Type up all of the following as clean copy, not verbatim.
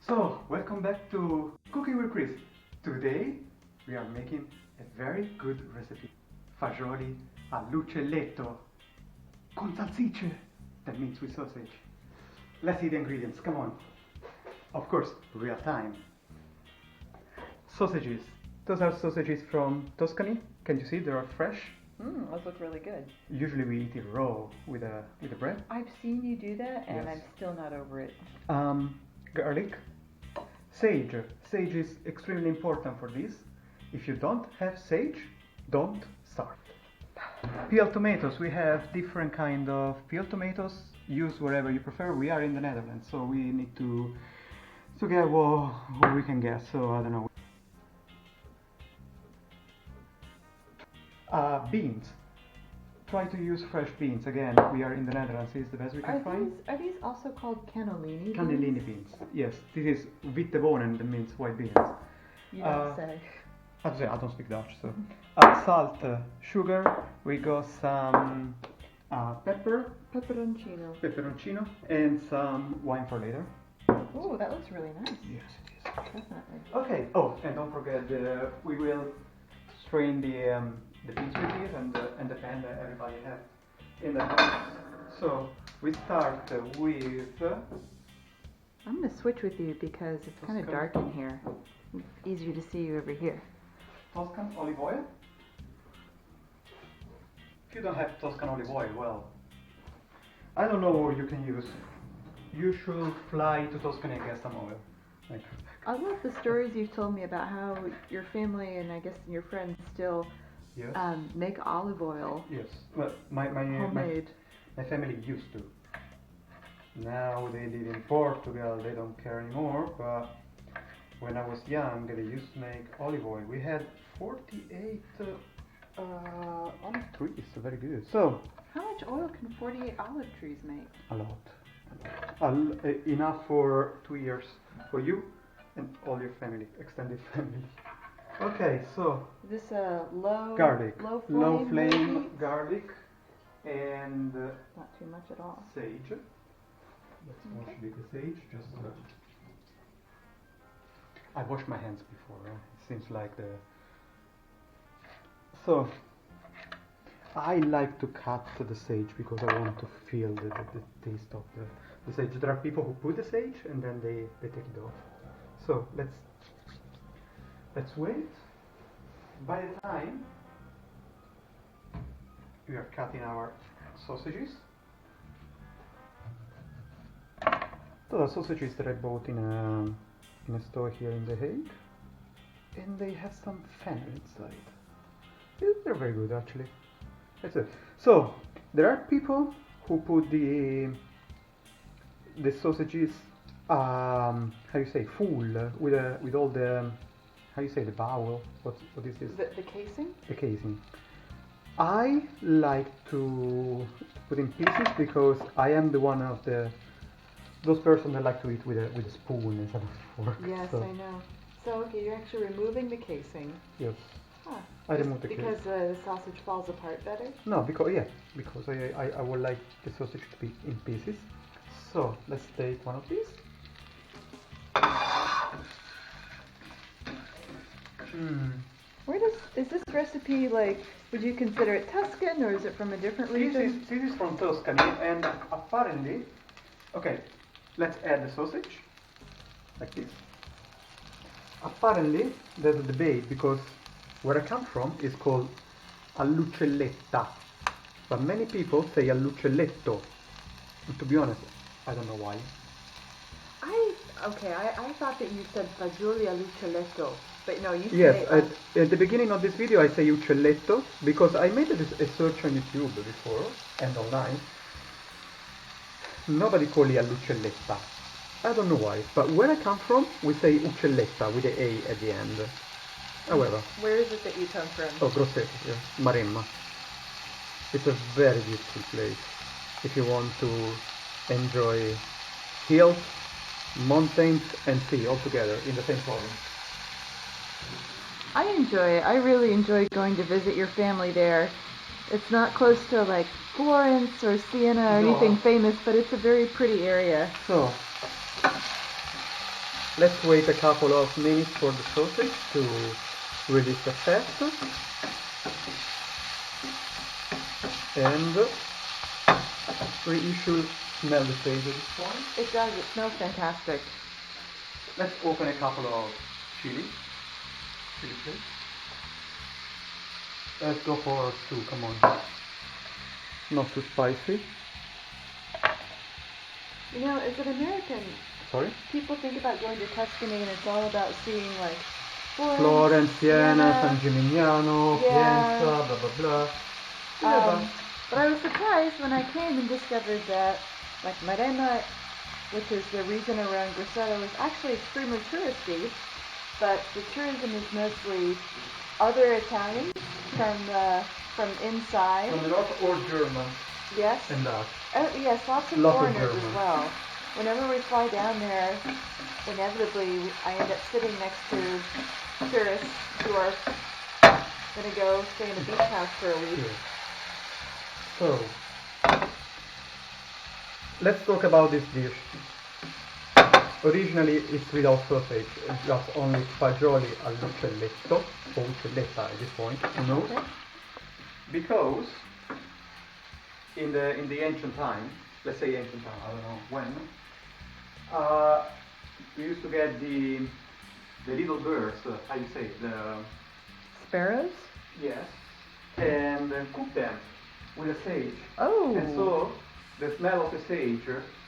So, welcome back to Cooking with Chris. Today we are making a very good recipe. Fagioli all'uccelletto con salsicce. That means with sausage. Let's see the ingredients, come on. Of course, real time. Sausages. Those are sausages from Tuscany. Can you see they are fresh? Those look really good. Usually we eat it raw with a bread. I've seen you do that, and Yes. I'm still not over it. Garlic. Sage. Sage is extremely important for this. If you don't have sage, don't start. Peeled tomatoes. We have different kind of peeled tomatoes. Use whatever you prefer. We are in the Netherlands, so we need to get what we can get. So I don't know. Beans. Try to use fresh beans. Again, we are in the Netherlands. It's the best we can find. Are these also called cannellini? Cannellini beans. Yes, this is vittebonen, that means white beans. You don't say. I don't speak Dutch, so. Salt, sugar. We got some pepper, peperoncino, and some wine for later. Oh, that looks really nice. Yes, it is. Definitely. Okay. Oh, and don't forget we will strain the beans with it and the pan that everybody has in the house. So we start with. I'm going to switch with you because it's kind of dark in here. It's easier to see you over here. Tuscan olive oil. If you don't have Tuscan olive oil, well, I don't know what you can use. You should fly to Tuscany and get some oil. I love the stories you've told me about how your family and I guess your friends still Yes. make olive oil. Yes. Well, my Homemade. my family used to. Now they live in Portugal. They don't care anymore. But when I was young, they used to make olive oil. We had 48 olive trees. Very good. So How much oil can 48 olive trees make? a lot. Enough for 2 years for you and all your family, extended family. Okay, so Is this a low garlic, low flame maybe? garlic, and Not too much at all. sage. Let's wash the sage. Just I washed my hands before. It seems like the. So I like to cut the sage because I want to feel the taste of the sage. There are people who put the sage and then they take it off. So let's wait. By the time we are cutting our sausages, so the sausages that I bought in a store here in The Hague, and they have some fennel inside. They're very good actually. That's it. So there are people who put the sausages how you say full with all the how you say the bowel. What is this? The casing? The casing. I like to put in pieces because I am the one of those persons that like to eat with a spoon instead of a fork. Yes, so, I know. So okay, you're actually removing the casing. Yes. Huh. I remove the because the sausage falls apart better? No, because I would like the sausage to be in pieces. So let's take one of these. Is this recipe like, would you consider it Tuscan or is it from a different region? This is from Tuscany, and apparently, okay, let's add the sausage like this. Apparently, there's a debate because where I come from is called all'uccelletta, but many people say all'uccelletto. And to be honest, I don't know why. I thought that you said fagioli all'uccelletto, but no, you say... Yes, at the beginning of this video I say uccelletto because I made a search on YouTube before and online. Nobody calls it all'uccelletta. I don't know why, but where I come from we say uccelletta with the A at the end. However. Where is it that you come from? Oh, Grosseto, yeah. Maremma. It's a very beautiful place if you want to enjoy hills, mountains and sea all together in the same province. I enjoy it. I really enjoy going to visit your family there. It's not close to like Florence or Siena or anything famous, but it's a very pretty area. So Let's wait a couple of minutes for the sausage to release the fat. And you should smell the sage at this point. It does, it smells fantastic. Let's open a couple of chili flakes. Let's go for 2, come on. Not too spicy. You know, as an American, Sorry? people think about going to Tuscany and it's all about seeing like Florence, Siena, San Gimignano, Yeah. Pienza, blah blah blah. Yeah, But I was surprised when I came and discovered that like Maremma, which is the region around Grosseto, is actually extremely touristy, but the tourism is mostly other Italians from inside. From the north or German Yes. and Dutch. Yes, lots of Lots of foreigners as Germans. well. Whenever we fly down there, inevitably I end up sitting next to tourists who are going to go stay in a beach house for a week. Yes. So, let's talk about this dish. Originally it's without sausage, just only fagioli all'uccelletto, or uccelletta at this point, who knows? Okay. Because in the ancient time, let's say ancient time, I don't know when, we used to get the little birds, how you say, the Sparrows? yes, and cook them with a sage. Oh. And so the smell of the sage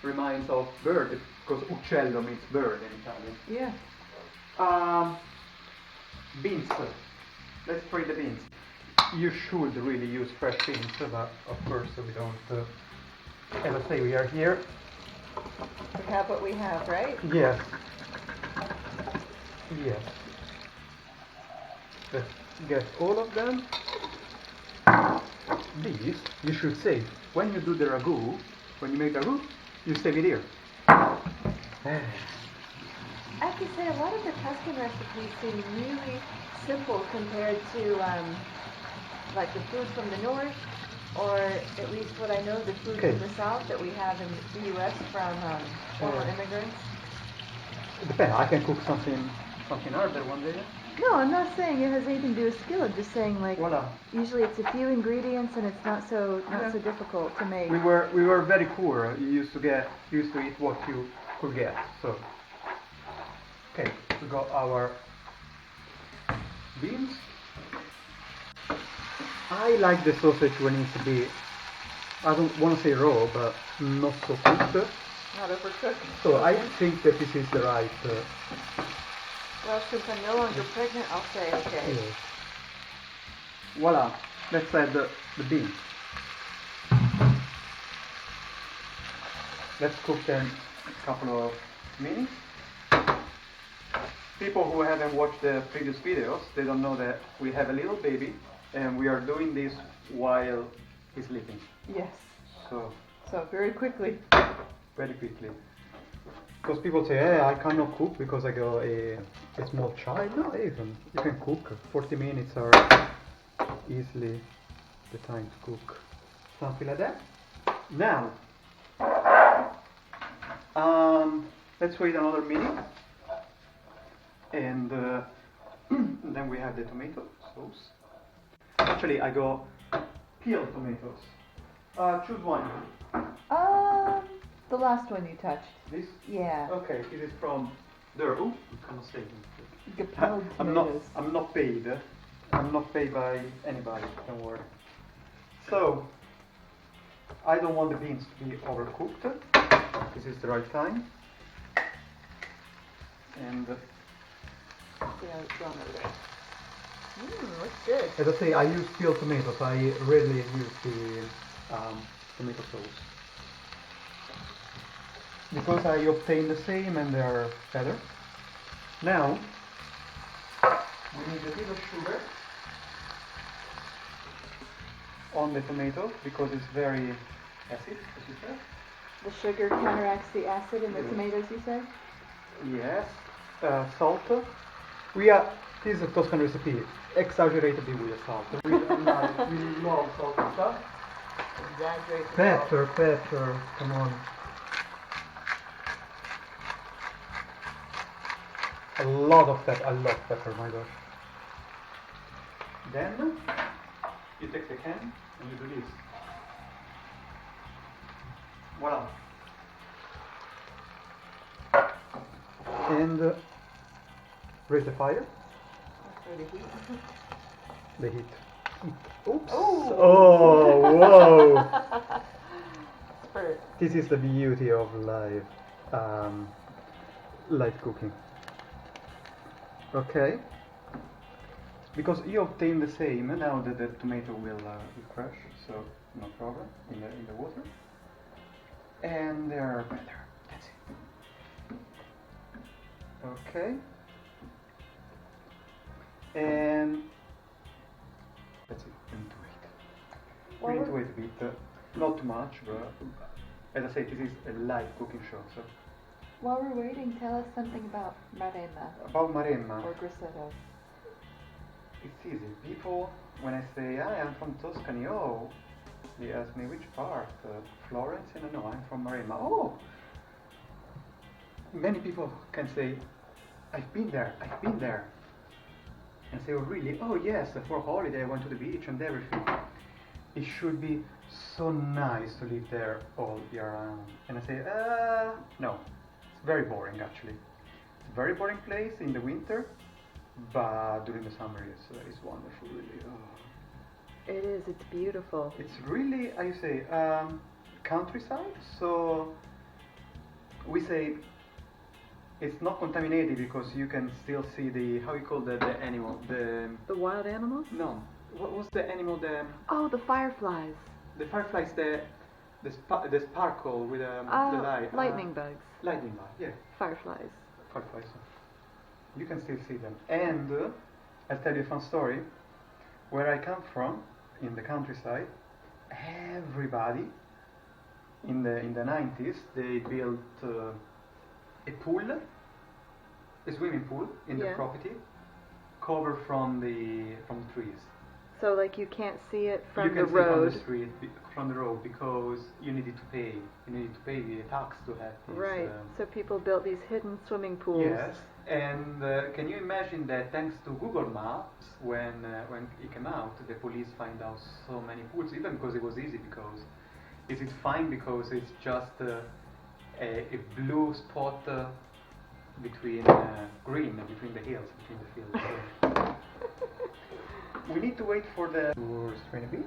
reminds of bird, because uccello means bird in Italian. Yeah. Beans. Let's fry the beans. You should really use fresh beans, but of course we don't. As I say, we are here. We have what we have, right? Yes. Yes. Let's get all of them. These you should save. When you do the ragu, when you make the ragu, you save it here. I have to say, a lot of the Tuscan recipes seem really simple compared to like the food from the north, or at least what I know, the food Okay. from the south that we have in the U.S. from former immigrants. It depends. I can cook something harder one day. No, I'm not saying it has anything to do with skill. I'm just saying like Voila. usually it's a few ingredients and it's not so difficult to make. We were very poor. You used to eat what you could get. So okay, we got our beans. I like the sausage when it's a bit, I don't want to say raw, but not so cooked. Not overcooked. So I think that this is the right. Well, since I'm no longer pregnant, I'll say okay. Yes. Voila. Let's add the beans. Let's cook them a couple of minutes. People who haven't watched the previous videos, they don't know that we have a little baby and we are doing this while he's sleeping. Yes. So very quickly. very quickly. Because people say, hey, I cannot cook because I got a small child. No, even you can cook. 40 minutes are easily the time to cook. Something like that. Now, let's wait another minute. And then we have the tomato sauce. Actually, I got peeled tomatoes. Choose one. The last one you touched. This? Yeah. Okay, it is from there. Oh, you cannot say it. Gepelled I'm not. tomatoes. I'm not paid. I'm not paid by anybody. Don't worry. So, I don't want the beans to be overcooked. This is the right time. And Yeah, it's gone over there. Looks good. as I say, I use peeled tomatoes. I rarely use the tomato sauce because I obtain the same and they are better. Now we need a little sugar on the tomato because it's very acid, as you said. The sugar counteracts the acid in the Yes. tomatoes, you said? Yes. Salt. This is a Tuscan recipe. Exaggerate a bit with the salt. We love salt and stuff. Exaggerate the Pepper. Come on. A lot of pepper. I love pepper, my gosh. Then you take the can and you do this. Voila. And raise the fire. For the heat. The heat. Oops. Oh, whoa. Spurt. This is the beauty of live cooking. Okay. Because you obtain the same now that the tomato will crush, so no problem in the water. And they are better. That's it. Okay. And that's it. We need to wait. We need to wait a bit. Not too much, but as I say, this is a live cooking show. So while we're waiting, tell us something about Maremma. about Maremma. Or Grosseto. It's easy. People, when I say, I'm from Tuscany, oh, they ask me which part? Florence? And no, I'm from Maremma. Oh! Many people can say, I've been there. And say, oh really? Oh yes, for holiday I went to the beach and everything. It should be so nice to live there all year round. And I say, no. It's very boring actually. It's a very boring place in the winter, but during the summer it's wonderful really. Oh. It is, it's beautiful. It's really, I say, countryside, so we say it's not contaminated because you can still see the, how you call the animal, the wild animals? No, what was the animal, Oh, the fireflies. The fireflies, the sparkle with the light. Lightning bugs. Lightning bug, yeah. Fireflies. Fireflies. You can still see them. And I'll tell you a fun story. Where I come from, in the countryside, everybody in the 90s, they built a pool, a swimming pool in the property, covered from the trees. So like you can't see it from the road? You can see road? from the street, from the road, because you needed to pay. You needed to pay the tax to have this. Right, so people built these hidden swimming pools. Yes, and can you imagine that thanks to Google Maps, when it came out, the police find out so many pools, even because it was easy, because is it fine because it's just a blue spot between green, between the hills, between the fields. We need to wait for the strain a bit.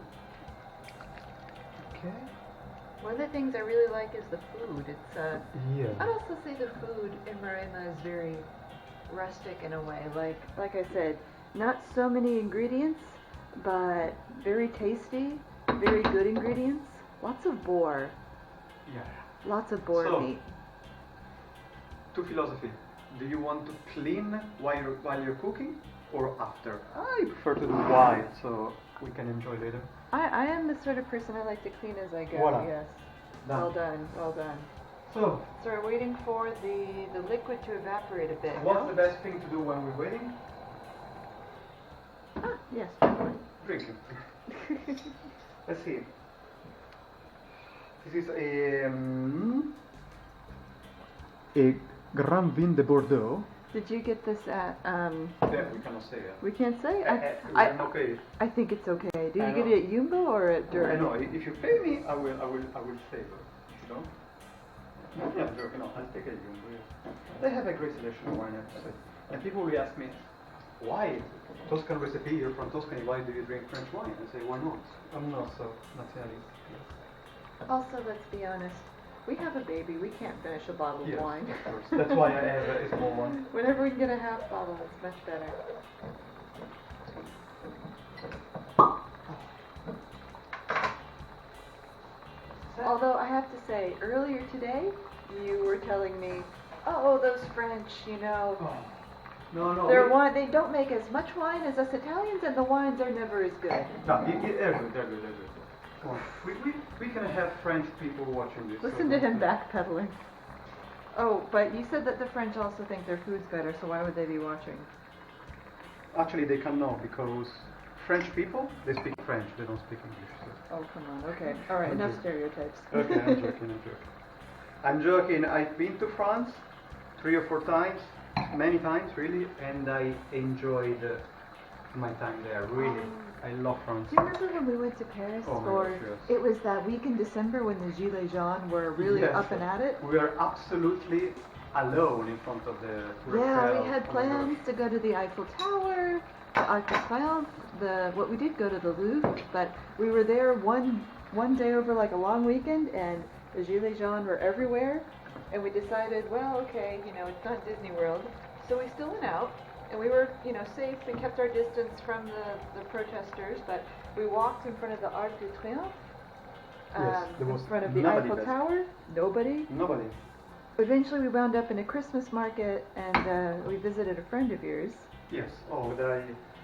Okay. One of the things I really like is the food. It's yeah. I'd also say the food in Maremma is very rustic in a way. Like I said, not so many ingredients, but very tasty, very good ingredients. Lots of boar. Yeah. Lots of boar meat. Two philosophy. Do you want to clean while you're cooking or after? I prefer to do while, so we can enjoy later. I am the sort of person I like to clean as I go. Voila. Yes. Done. Well done. Well done. So we're waiting for the liquid to evaporate a bit. What's the best thing to do when we're waiting? Yes, definitely. Drinking. Let's see. This is a Grand Vin de Bordeaux. Did you get this at Yeah, we cannot say it. We can't say? Okay. I think it's okay. Did you get it at Jumbo or at Durham? I know. If you pay me, I will say it. You know? Yeah, I'm joking. No, I'll take a Jumbo. Yes. They have a great selection of wine, I have to say. And people will ask me, why Tuscan recipe? You're from Tuscany. Why do you drink French wine? I say, why not? I'm not so nationalist. Yes. Also, let's be honest. We have a baby. We can't finish a bottle of wine. Of course. That's why I have a small one. Whenever we can get a half bottle, it's much better. Although I have to say, earlier today, you were telling me, oh, those French, you know, no, they don't make as much wine as us Italians, and the wines are never as good. No, they're good. Come on. We can have French people watching this. Listen to him backpedaling. Oh, but you said that the French also think their food's better, so why would they be watching? Actually, they cannot, because French people, they speak French, they don't speak English. So. Oh, come on. Okay. All right, enough stereotypes. Okay, I'm joking. I'm joking. I've been to France 3 or 4 times. many times really, and I enjoyed my time there. Really, I love France. Do you remember when we went to Paris Oh my for? gosh, yes. It was that week in December when the Gilets jaunes were really Yes, up and at it. we are absolutely alone in front of the Tour Yeah, Eiffel. we had Oh my plans gosh. to go to the Eiffel Tower, the Arc de Triomphe, we did go to the Louvre, but we were there one day over like a long weekend, and the Gilets jaunes were everywhere, and we decided, well, okay, it's not Disney World, so we still went out, and we were, safe and kept our distance from the protesters, but we walked in front of the Arc de Triomphe, Yes, there was in front of the nobody Eiffel there. Tower, nobody. Nobody. Eventually we wound up in a Christmas market, and we visited a friend of yours. Yes. Oh,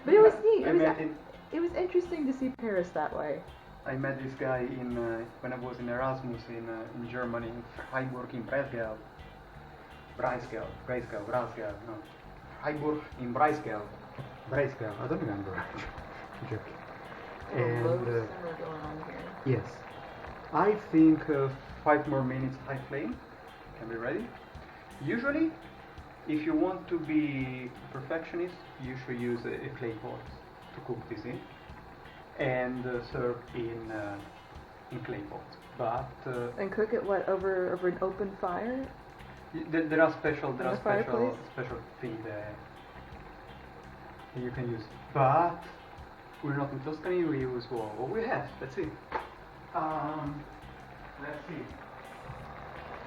But it was neat. I It was interesting to see Paris that way. I met this guy when I was in Erasmus in Germany, in Freiburg in Breisgau. Breisgau, no. Freiburg in Breisgau. I don't remember. I'm joking. And And summer going on here. yes, I think 5 more minutes high flame. Can be ready. Usually, if you want to be perfectionist, you should use a clay pot to cook this in, and serve in clay pot. But And cook it over an open fire? there are special fireplace? special things that you can use. But we're not in Tuscany. We use what we have. Let's see. Let's see.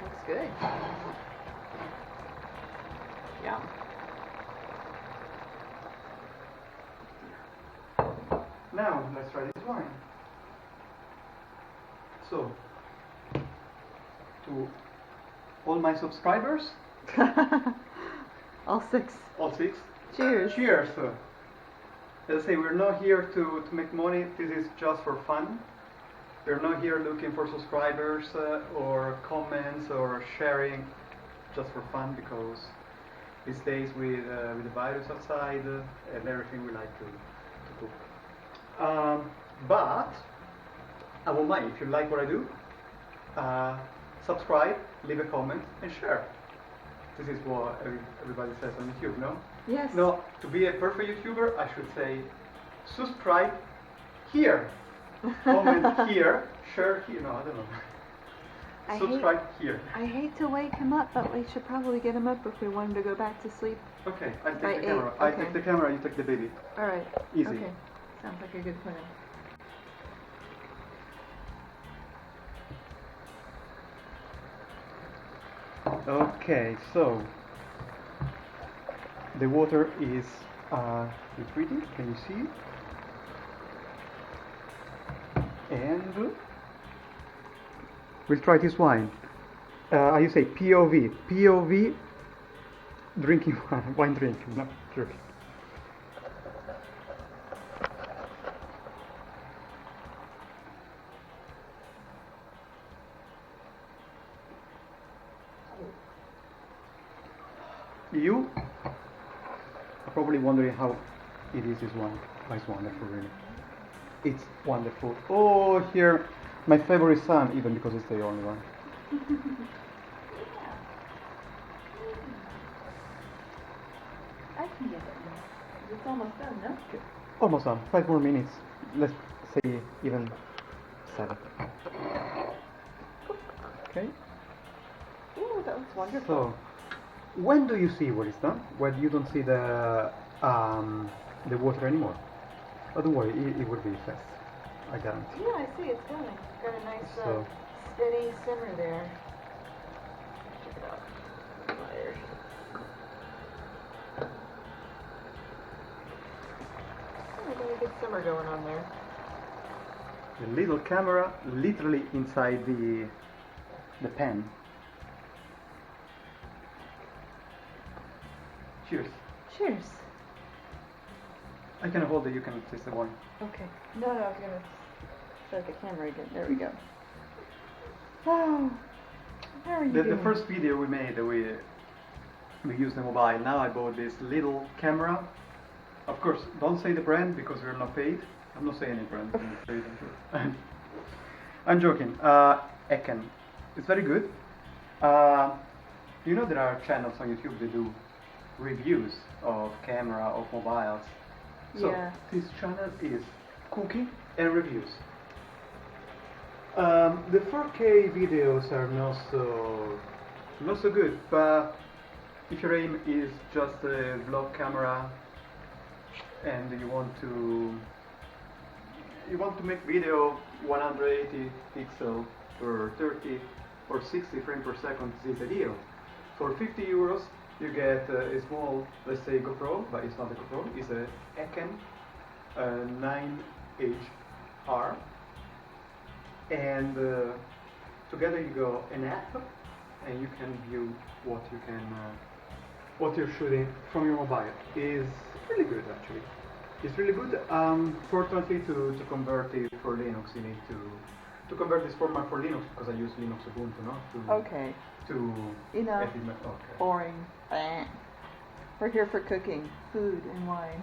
Looks good. Yeah. Now let's try this wine. So, to all my subscribers, All 6. all 6, Cheers. cheers! As I say, we're not here to make money. This is just for fun. We're not here looking for subscribers or comments or sharing, just for fun, because these days with the virus outside and everything, we like to cook. But I won't mind if you like what I do. Subscribe, leave a comment, and share. This is what everybody says on YouTube, no? Yes. No, to be a perfect YouTuber, I should say subscribe here, comment here, share here. No, I don't know. Subscribe here. I hate to wake him up, but we should probably get him up if we want him to go back to sleep. Okay, I'll take By the 8, camera. I okay. take the camera, you take the baby. All right. Easy. Okay. Sounds like a good plan. Okay, so the water is retreating. Can you see it? And we'll try this wine. How you say POV? POV drinking wine drinking. No, joking. You are probably wondering how it is this one. Oh, it's wonderful, really. It's wonderful. Oh, here, my favorite son, even because it's the only one. I can get it. It's almost done, no? Almost done. 5 more minutes. Let's say even 7. Okay. Ooh, that looks wonderful. So, when do you see what is done? When you don't see the water anymore? Oh, don't worry, it will be fast. I guarantee. Yeah, I see it's going. It's got a nice So- steady simmer there. Check it out. Fire. Oh, got a good simmer going on there. The little camera literally inside the pan. Cheers. Cheers. I can hold it, you can taste the wine. Okay. No, I was gonna start the camera again. There we go. Oh, how are you The doing? first video we made, we used the mobile. Now I bought this little camera. Of course, don't say the brand because we're not paid. I'm not saying any brand. I'm not paid, I'm sure. I'm joking. Ecken. It's very good. You know there are channels on YouTube that do reviews of camera, of mobiles. So Yeah. this channel is cooking and reviews. The 4K videos are not so good, but if your aim is just a vlog camera and you want to make video 180 pixel per 30 or 60 frames per second, this is ideal. For 50 euros you get a small, let's say GoPro, but it's not a GoPro, it's a Eken 9HR, and together you go an app and you can view what you're shooting from your mobile. Is really good actually. It's really good. Fortunately, to convert it for Linux, you need to convert this format for Linux because I use Linux Ubuntu, no? Okay. To Enough. Okay. Boring. We're here for cooking, food and wine.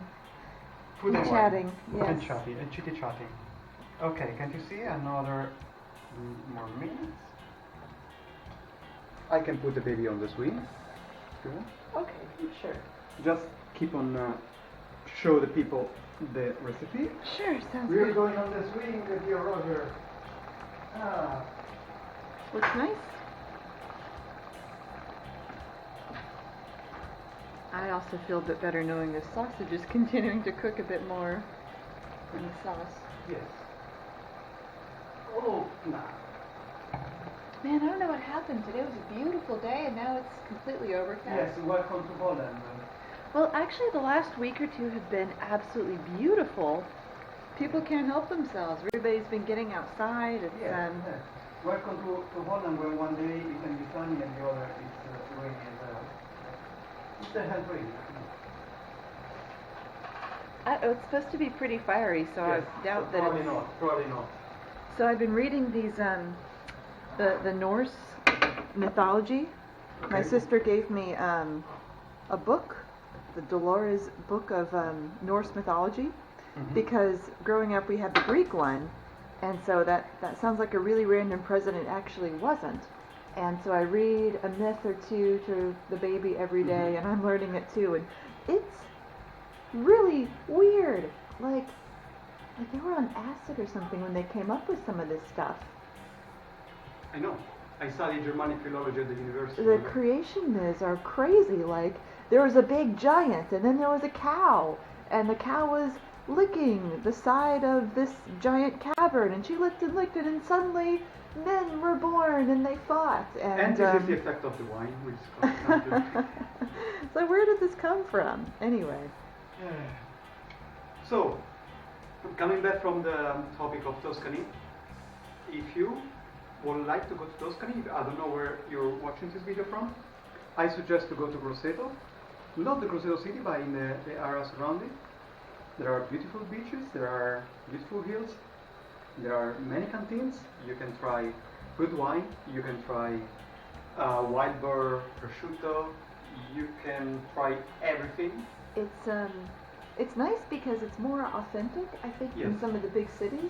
Food and chatting. Wine. Yes. And chatting and chitty chatting. Okay, can't you see another more minutes? I can put the baby on the swing. If you want. Okay, sure. Just keep on show the people the recipe. Sure, sounds We're good. going on the swing with your Roger. Looks nice. I also feel a bit better knowing the sausage is continuing to cook a bit more in the sauce. Yes. Oh, nah. Man, I don't know what happened. Today was a beautiful day and now it's completely overcast. Yes, welcome to Holland. Well, actually the last week or two have been absolutely beautiful. People can't help themselves. Everybody's been getting outside. It's Yes. Welcome to Holland, where one day it can be sunny and the other it's rainy as well. It's the hell rain. it's supposed to be pretty fiery, so Yes, I doubt so that probably it's... not. Probably not. So I've been reading these, the Norse mythology. My Okay. sister gave me a book, the Dolores book of Norse mythology, because growing up we had the Greek one, and so that sounds like a really random present. It actually wasn't. And so I read a myth or two to the baby every day, and I'm learning it too, and it's really weird. Like they were on acid or something when they came up with some of this stuff. I know. I studied Germanic philology at the university. The creation myths are crazy. Like, there was a big giant, and then there was a cow, and the cow was licking the side of this giant cavern, and she licked it, and suddenly men were born, and they fought. And this is the effect of the wine, which comes down. So where did this come from? Anyway. So, coming back from the topic of Tuscany, if you would like to go to Tuscany, I don't know where you're watching this video from, I suggest to go to Grosseto. Not the Grosseto city, but in the area surrounding. There are beautiful beaches, there are beautiful hills, there are many canteens. You can try good wine, you can try wild boar prosciutto, you can try everything. It's nice because it's more authentic, I think, Yes. in some of the big cities.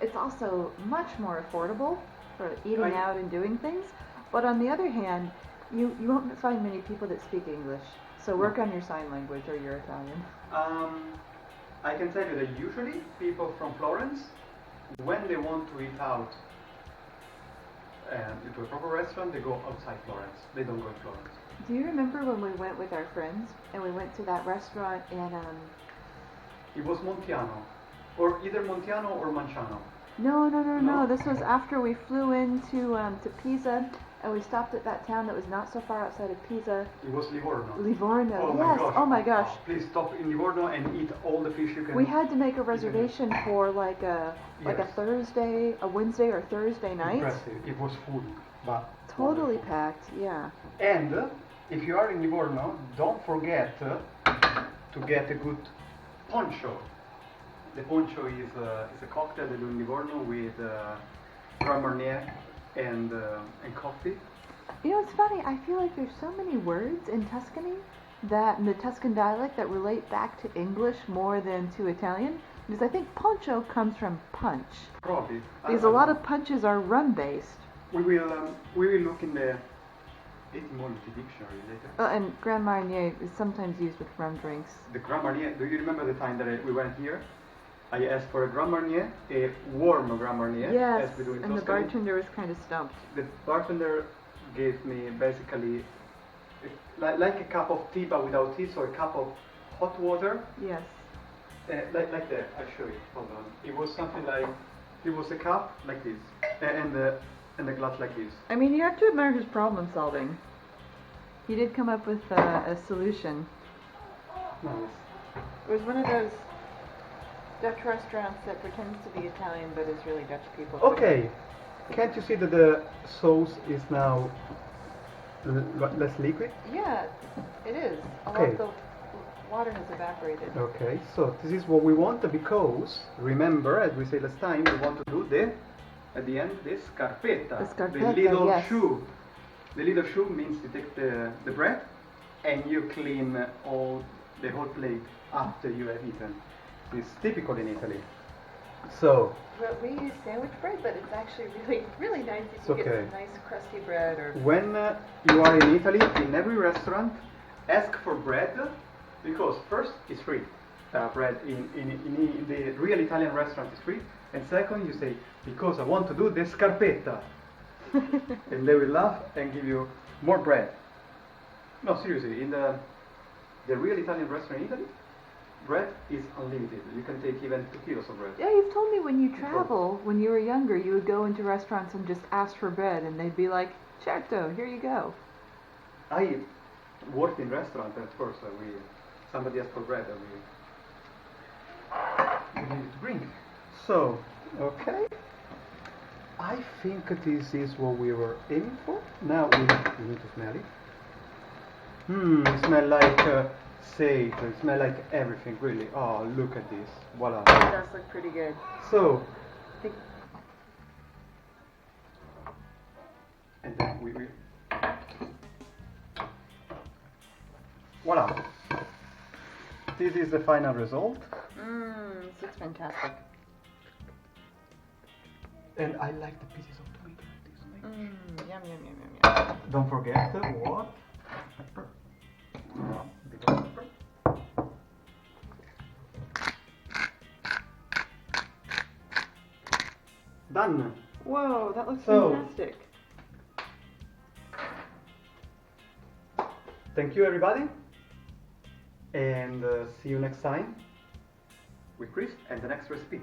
It's also much more affordable for eating out and doing things. But on the other hand, you won't find many people that speak English. So work on your sign language or your Italian. I can tell you that usually people from Florence, when they want to eat out into a proper restaurant, they go outside Florence. They don't go in Florence. Do you remember when we went with our friends and we went to that restaurant in It was Montiano, or either Montiano or Manciano. No. This was after we flew into to Pisa, and we stopped at that town that was not so far outside of Pisa. It was Livorno. Livorno, Oh yes. my gosh. Oh my gosh. Please stop in Livorno and eat all the fish you can. We had to make a reservation for like a Yes. a Wednesday or Thursday night. Impressive. It was full, but Totally wonderful. packed, yeah. And if you are in Livorno, don't forget to get a good poncho. The poncho is a cocktail they do in Livorno with Grand Marnier and coffee. You know, it's funny. I feel like there's so many words in Tuscany that in the Tuscan dialect that relate back to English more than to Italian. Because I think poncho comes from punch. Probably. Because a lot of punches are rum based. We will look in the etymology dictionary later. And Grand Marnier is sometimes used with rum drinks. The Grand Marnier, do you remember the time that we went here? I asked for a Grand Marnier, a warm Grand Marnier, Yes, as we do in and the Tuscany. bartender was kind of stumped. The bartender gave me basically like a cup of tea but without tea, so a cup of hot water. Yes. Like that, I'll show you, hold on. It was something like, it was a cup like this, and a glass like this. I mean, you have to admire his problem solving. He did come up with a solution. Nice. It was one of those Dutch restaurants that pretends to be Italian but is really Dutch people. Okay, can't you see that the sauce is now less liquid? Yeah, it is. Okay. Although the water has evaporated. Okay, so this is what we want because, remember, as we said last time, we want to do at the end, the scarpetta. The scarpetta, the little yes. shoe. The little shoe means you take the bread and you clean the whole plate after you have eaten. It's typical in Italy. So, Well, we use sandwich bread, but it's actually really nice if It's you get okay. some nice crusty bread or... when you are in Italy, in every restaurant, ask for bread because first, it's free. Bread in the real Italian restaurant is free. And second, you say, because I want to do the scarpetta. And they will laugh and give you more bread. No, seriously, in the real Italian restaurant in Italy, bread is unlimited. You can take even 2 kilos of bread. Yeah, you've told me when you travel, when you were younger, you would go into restaurants and just ask for bread, and they'd be like, certo, here you go. I worked in restaurant at first. Somebody asked for bread and we needed to bring. So, okay. I think this is what we were aiming for. Now we need to smell it. It smells like sage. It smells like everything, really. Oh, look at this. Voila. It does look pretty good. So, I think and then we voila. This is the final result. this looks fantastic. And I like the pieces of tomato like this. Yum, yum, yum, yum, yum. Don't forget what? Pepper. Bit of pepper. Done. Whoa, that looks So- fantastic. Thank you, everybody. And see you next time with Chris and the next recipe.